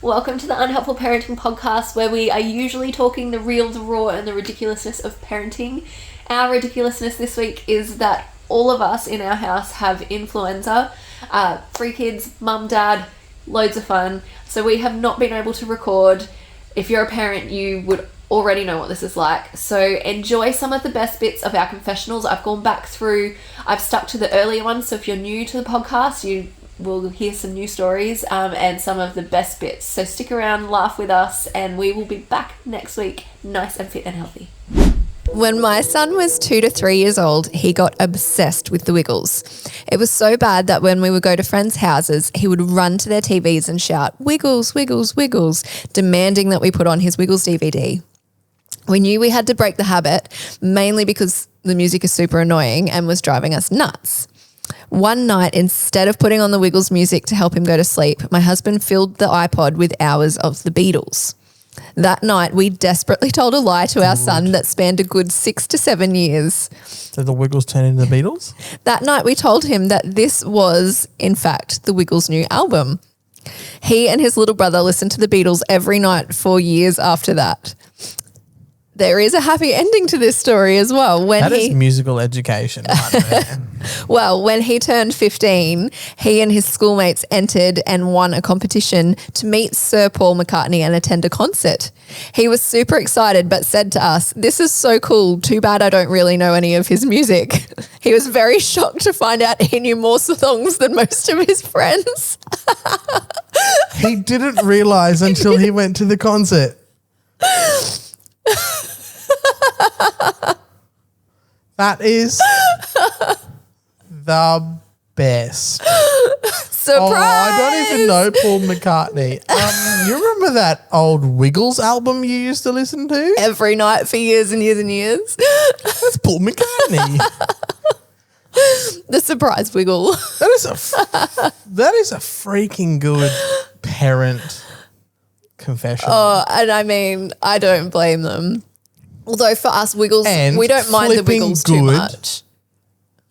Welcome to the Unhelpful Parenting Podcast, where we are usually talking the real, the raw, and the ridiculousness of parenting. Our ridiculousness this week is that all of us in our house have influenza. 3 kids, mum, dad, loads of fun. So we have not been able to record. If you're a parent, you would already know what this is like. So enjoy some of the best bits of our confessionals. I've gone back through, I've stuck to the earlier ones. So if you're new to the podcast, you will hear some new stories and some of the best bits. So stick around, laugh with us, and we will be back next week, nice and fit and healthy. When my son was 2 to 3 years old, he got obsessed with the Wiggles. It was so bad that when we would go to friends' houses, he would run to their TVs and shout, "Wiggles, Wiggles, Wiggles," demanding that we put on his Wiggles DVD. We knew we had to break the habit, mainly because the music is super annoying and was driving us nuts. One night, instead of putting on the Wiggles music to help him go to sleep, my husband filled the iPod with hours of the Beatles. That night, we desperately told a lie to our son that spanned a good 6 to 7 years. So the Wiggles turned into the Beatles? That night, we told him that this was, in fact, the Wiggles' new album. He and his little brother listened to the Beatles every night for years after that. There is a happy ending to this story as well. That is musical education right there. Well, when he turned 15, he and his schoolmates entered and won a competition to meet Sir Paul McCartney and attend a concert. He was super excited but said to us, "This is so cool. Too bad I don't really know any of his music." He was very shocked to find out he knew more songs than most of his friends. He didn't realise until he went to the concert. That is the best. Surprise! Oh, I don't even know Paul McCartney. You remember that old Wiggles album you used to listen to? Every night for years and years and years. That's Paul McCartney. The surprise wiggle. That is a freaking good parent confession. Oh, and I mean, I don't blame them. Although for us, Wiggles, And we don't mind the flipping Wiggles too good. much.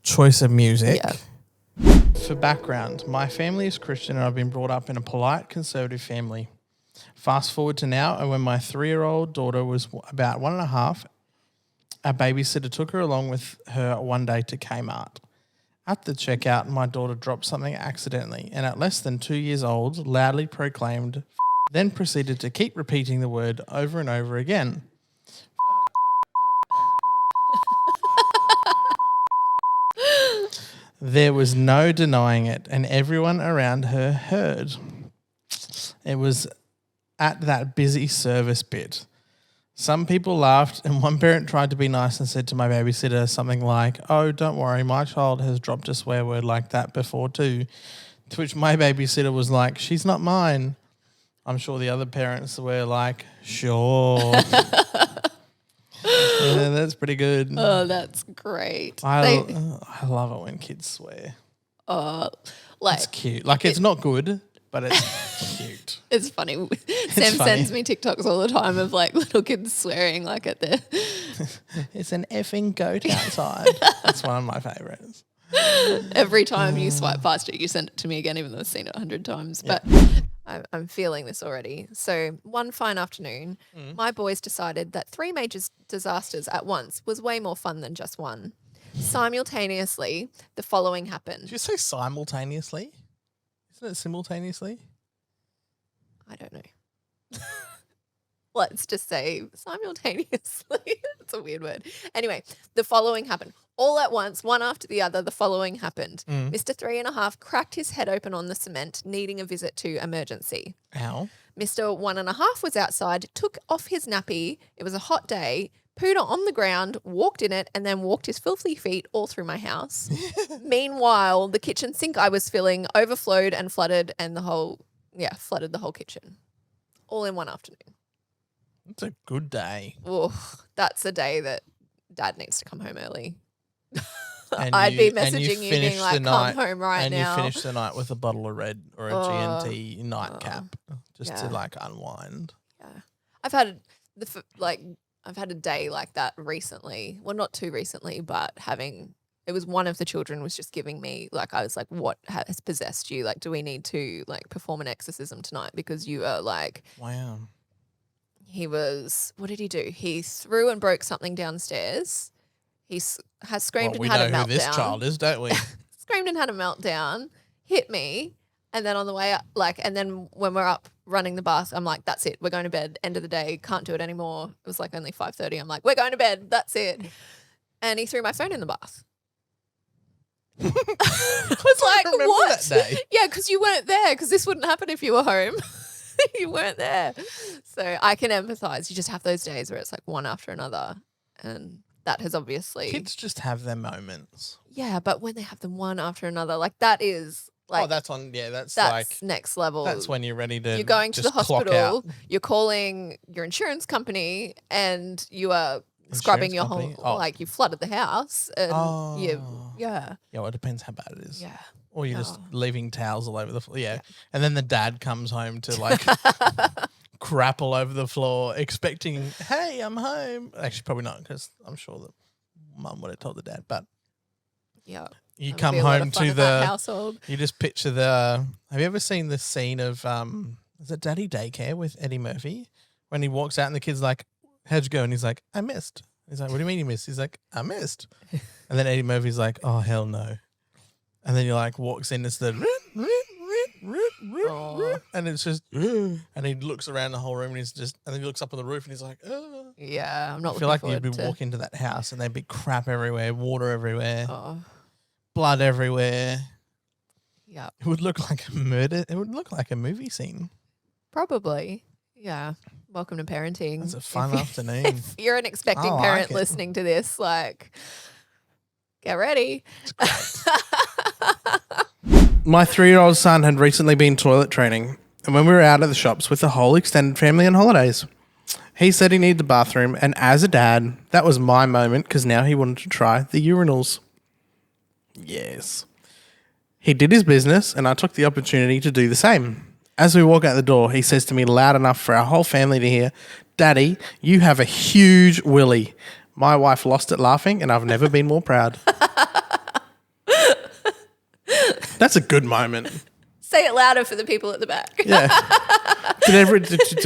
Choice of music. Yeah. For background, my family is Christian and I've been brought up in a polite conservative family. Fast forward to now, and when my 3-year-old daughter was about 1.5, our babysitter took her along with her one day to Kmart. At the checkout, my daughter dropped something accidentally and at less than 2 years old, loudly proclaimed, then proceeded to keep repeating the word over and over again. There was no denying it, and everyone around her heard. It was at that busy service bit. Some people laughed, and one parent tried to be nice and said to my babysitter something like, "Oh, don't worry, my child has dropped a swear word like that before too." To which my babysitter was like, "She's not mine." I'm sure the other parents were like, "Sure." Yeah, that's pretty good. Oh, that's great. I love it when kids swear. It's cute. Like, it's not good, but it's cute. It's funny. Sam sends me TikToks all the time of like little kids swearing like at their... It's an effing goat outside. That's one of my favourites. Every time you swipe past it, you send it to me again, even though I've seen it 100 times. Yeah. But I'm feeling this already. So one fine afternoon, my boys decided that 3 major disasters at once was way more fun than just one. Simultaneously, the following happened. Did you say simultaneously? Isn't it simultaneously? I don't know. Let's just say simultaneously. It's a weird word. Anyway, the following happened. All at once, one after the other, the following happened. Mr. 3.5 cracked his head open on the cement, needing a visit to emergency. Ow. Mr. 1.5 was outside, took off his nappy. It was a hot day, pooed on the ground, walked in it, and then walked his filthy feet all through my house. Meanwhile, the kitchen sink I was filling overflowed and flooded flooded the whole kitchen. All in one afternoon. It's a good day. Oh, that's a day that Dad needs to come home early. And I'd be messaging you being like, night, come home right and now. And you finish the night with a bottle of red or a G&T nightcap just to like unwind. Yeah. I've had a day like that recently. Well, not too recently, but having it was one of the children was just giving me, like, I was like, what has possessed you? Like, do we need to, like, perform an exorcism tonight? Because you are, like, Wow. what did he do? He threw and broke something downstairs. He has screamed Well, and had a meltdown. we know who this child is, don't we? Screamed and had a meltdown, hit me. And then on the way up, like, and then when we're up running the bath, I'm like, that's it. We're going to bed. End of the day. Can't do it anymore. It was like only 5:30. I'm like, we're going to bed. That's it. And he threw my phone in the bath. I was like, what? That day. Yeah, because you weren't there, because this wouldn't happen if you were home. You weren't there. So I can empathize. You just have those days where it's like one after another. And that has obviously. Kids just have their moments. Yeah, but when they have them one after another, like that is. Like, that's that's like next level. That's when you're ready to. You're going to the just clock hospital. out. You're calling your insurance company, and you are scrubbing your company? whole. Like you flooded the house, and Yeah, well, it depends how bad it is. yeah. Or you're just leaving towels all over the floor. Yeah. And then the dad comes home to like crap all over the floor, expecting, hey, I'm home. Actually, probably not, because I'm sure that mum would have told the dad. But Yeah. you That'll come be a lot home of fun to in that the household. You just picture the. Have you ever seen the scene of is it Daddy Daycare with Eddie Murphy when he walks out and the kid's like, "How'd you go?" And he's like, "I missed." He's like, "What do you mean you missed?" He's like, "I missed." And then Eddie Murphy's like, "Oh hell no." And then he like walks in, it's the and it's just and he looks around the whole room and and then he looks up on the roof and he's like, oh. Yeah, I'm not. I feel like you'd you'd be walking into that house and there'd be crap everywhere, water everywhere, Oh, blood everywhere. yeah, It would look like a murder. It would look like a movie scene. probably. Yeah. Welcome to parenting. It's a fun If afternoon. If you're an expecting I like parent it. listening to this, like, get ready. My 3-year-old son had recently been toilet training, and when we were out at the shops with the whole extended family on holidays, he said he needed the bathroom, and as a dad, that was my moment because now he wanted to try the urinals. Yes. He did his business, and I took the opportunity to do the same. As we walk out the door, he says to me loud enough for our whole family to hear, "Daddy, you have a huge willy." My wife lost it laughing, and I've never been more proud. That's a good moment. Say it louder for the people at the back. Yeah.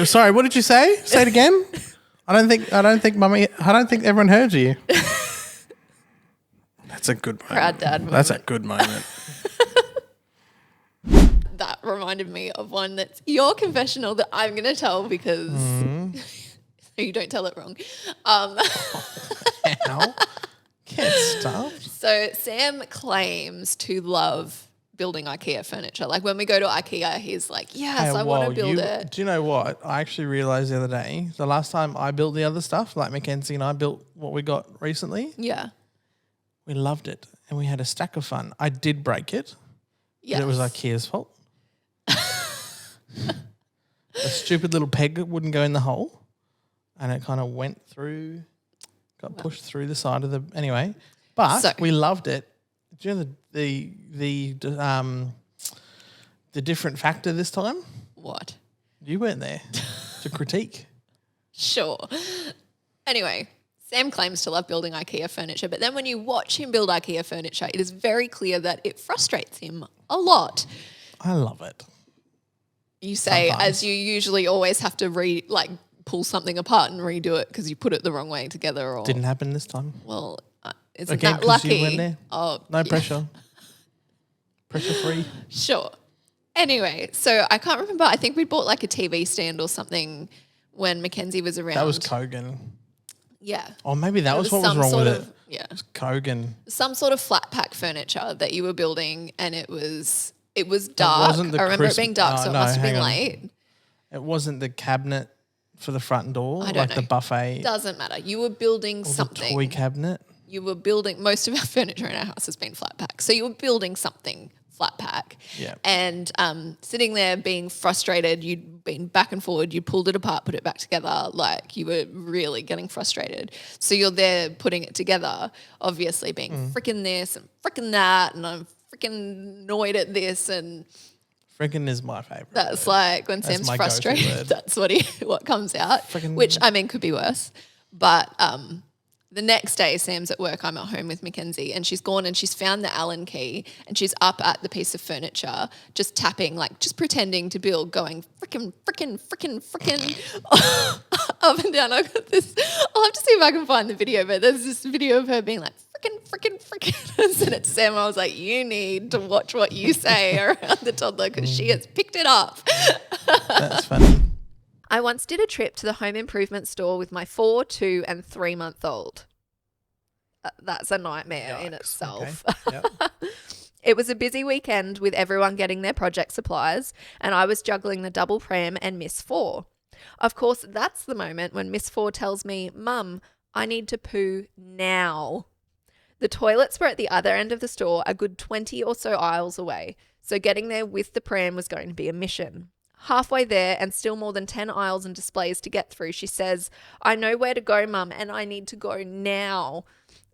Sorry, what did you say? Say it again. I don't think everyone heard you. That's a good moment. Proud dad moment. That's a good moment. That reminded me of one that's your confessional that I'm going to tell because so you don't tell it wrong. Ow. Can't stop. So Sam claims to love building IKEA furniture. Like when we go to IKEA, he's like, yes, I want to build it. Do you know what? I actually realised the other day, the last time I built the other stuff, like Mackenzie and I built what we got recently, Yeah. we loved it and we had a stack of fun. I did break it. Yes. But it was IKEA's fault. The stupid little peg wouldn't go in the hole and it kind of went through, got pushed through the side of the, anyway. But we loved it. Do you know the different factor this time? What? You weren't there to critique. Sure. Anyway, Sam claims to love building IKEA furniture, but then when you watch him build IKEA furniture, it is very clear that it frustrates him a lot. I love it. You say, Sometimes. as you usually always have to pull something apart and redo it because you put it the wrong way together. Or Didn't happen this time. Well, isn't Again, that 'cause lucky? you weren't there. Oh, No yeah. pressure. Pressure free. Sure. Anyway, so I can't remember. I think we bought like a TV stand or something when Mackenzie was around. That was Kogan. Yeah. Or maybe that It was what was some wrong sort with of- it. Yeah. It was Kogan. Some sort of flat pack furniture that you were building, and it was dark. wasn't the I remember crisp- it being dark, so it no, must have hang been on. late. It wasn't the cabinet for the front door, I don't like the know. buffet Doesn't matter. You were building or something. the toy cabinet. You were building, most of our furniture in our house has been flat pack. So you were building something flat pack. Yeah. And sitting there being frustrated, you'd been back and forward, you pulled it apart, put it back together, like you were really getting frustrated. So you're there putting it together, obviously being frickin' this and frickin' that, and I'm frickin' annoyed at this, and Frickin' is my favourite. that's like when That's Sam's my go-to frustrated, word. that's what comes out, Frickin'. which I mean could be worse. But The next day, Sam's at work, I'm at home with Mackenzie, and she's gone and she's found the Allen key and she's up at the piece of furniture, just tapping, like just pretending to build, going frickin' up and down. I've got this, I'll have to see if I can find the video, but there's this video of her being like, frickin'. I sent it to Sam. I was like, you need to watch what you say around the toddler because she has picked it up. That's funny. I once did a trip to the home improvement store with my 4, 2 and 3 month old. That's a nightmare in itself. Okay. Yep. It was a busy weekend with everyone getting their project supplies and I was juggling the double pram and Miss 4. Of course, that's the moment when Miss 4 tells me, Mum, I need to poo now. The toilets were at the other end of the store, a good 20 or so aisles away, so getting there with the pram was going to be a mission. Halfway there and still more than 10 aisles and displays to get through, she says, I know where to go, Mum, and I need to go now.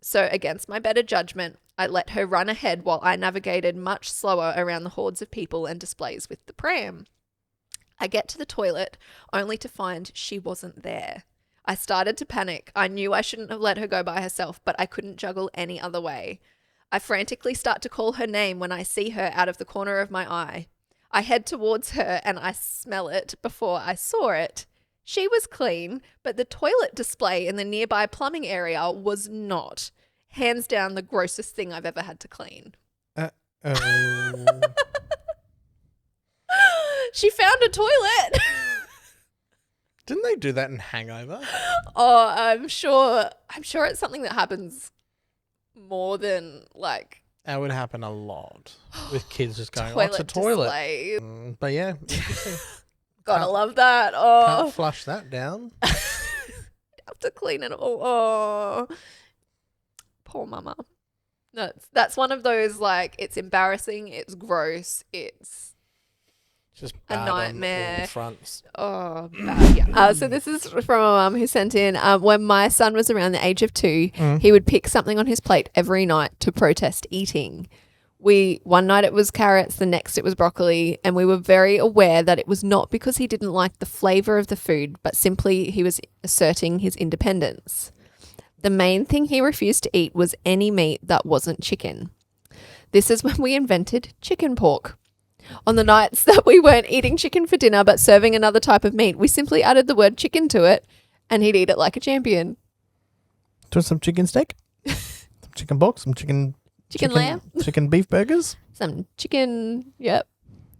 So against my better judgment, I let her run ahead while I navigated much slower around the hordes of people and displays with the pram. I get to the toilet only to find she wasn't there. I started to panic. I knew I shouldn't have let her go by herself, but I couldn't juggle any other way. I frantically start to call her name when I see her out of the corner of my eye. I head towards her and I smell it before I saw it. She was clean, but the toilet display in the nearby plumbing area was not. Hands down the grossest thing I've ever had to clean. She found a toilet. Didn't they do that in Hangover? Oh, I'm sure it's something that happens more than like That would happen a lot with kids just going, toilet it's a toilet. display. But yeah, interesting. Gotta love that. Oh, Can't flush that down. have to clean it all. Oh, poor mama. That's one of those, like, it's embarrassing, it's gross, it's Just a bad nightmare. on all fronts. Oh, bad. Yeah. So this is from a mum who sent in, when my son was around the age of 2, he would pick something on his plate every night to protest eating. One night it was carrots, the next it was broccoli, and we were very aware that it was not because he didn't like the flavour of the food, but simply he was asserting his independence. The main thing he refused to eat was any meat that wasn't chicken. This is when we invented chicken pork. On the nights that we weren't eating chicken for dinner but serving another type of meat, we simply added the word chicken to it and he'd eat it like a champion. Do some chicken steak, some chicken pork, some chicken lamb, chicken beef burgers, some chicken,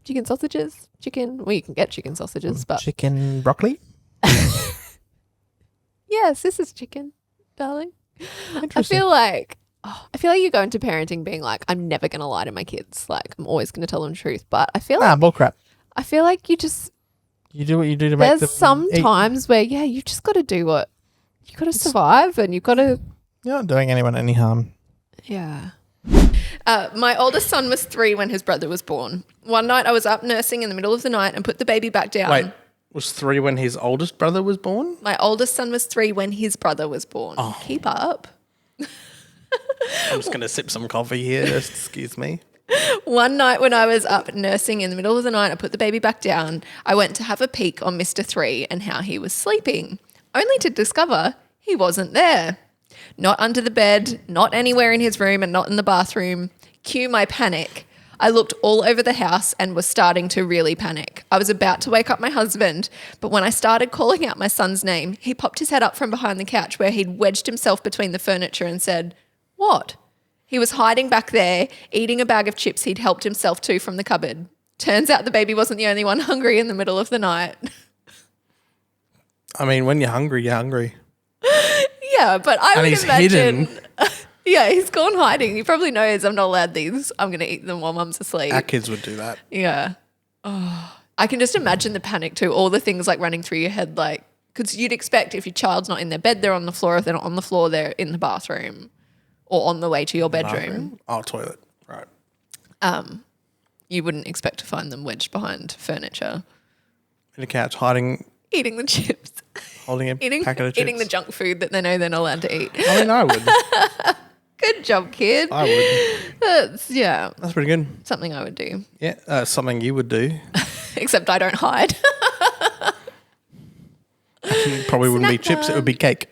chicken sausages, well, you can get chicken sausages, but chicken broccoli. Yes, this is chicken, darling. I feel like you go into parenting being like, I'm never going to lie to my kids. Like, I'm always going to tell them the truth. But I feel like bullcrap. I feel like you do what you do to make them there's some eat. times where, you just got to do what you got to survive, and you got to. You're not doing anyone any harm. Yeah. My oldest son was 3 when his brother was born. One night I was up nursing in the middle of the night and put the baby back down. Wait, was 3 when his oldest brother was born? My oldest son was 3 when his brother was born. Oh. Keep up. I'm just going to sip some coffee here. Just excuse me. One night when I was up nursing in the middle of the night, I put the baby back down. I went to have a peek on Mr. 3 and how he was sleeping, only to discover he wasn't there. Not under the bed, not anywhere in his room, and not in the bathroom. Cue my panic. I looked all over the house and was starting to really panic. I was about to wake up my husband, but when I started calling out my son's name, he popped his head up from behind the couch where he'd wedged himself between the furniture and said, "What?" He was hiding back there, eating a bag of chips he'd helped himself to from the cupboard. Turns out the baby wasn't the only one hungry in the middle of the night. I mean, when you're hungry, you're hungry. Yeah, but I would he's imagine... hidden. Yeah, he's gone hiding. He probably knows I'm not allowed these. I'm going to eat them while mum's asleep. Our kids would do that. Yeah. Oh, I can just imagine the panic too. All the things like running through your head, like, because you'd expect if your child's not in their bed, they're on the floor. If they're not on the floor, they're in the bathroom or on the way to your bedroom. Oh, toilet. Right. You wouldn't expect to find them wedged behind furniture. In the couch, hiding, Eating the chips. holding a packet of chips. Eating the junk food that they know they're not allowed to eat. I mean, I would. Good job, kid. I would. That's pretty good. something I would do. Yeah, something you would do. Except I don't hide. Actually, it probably wouldn't be chips, it would be cake.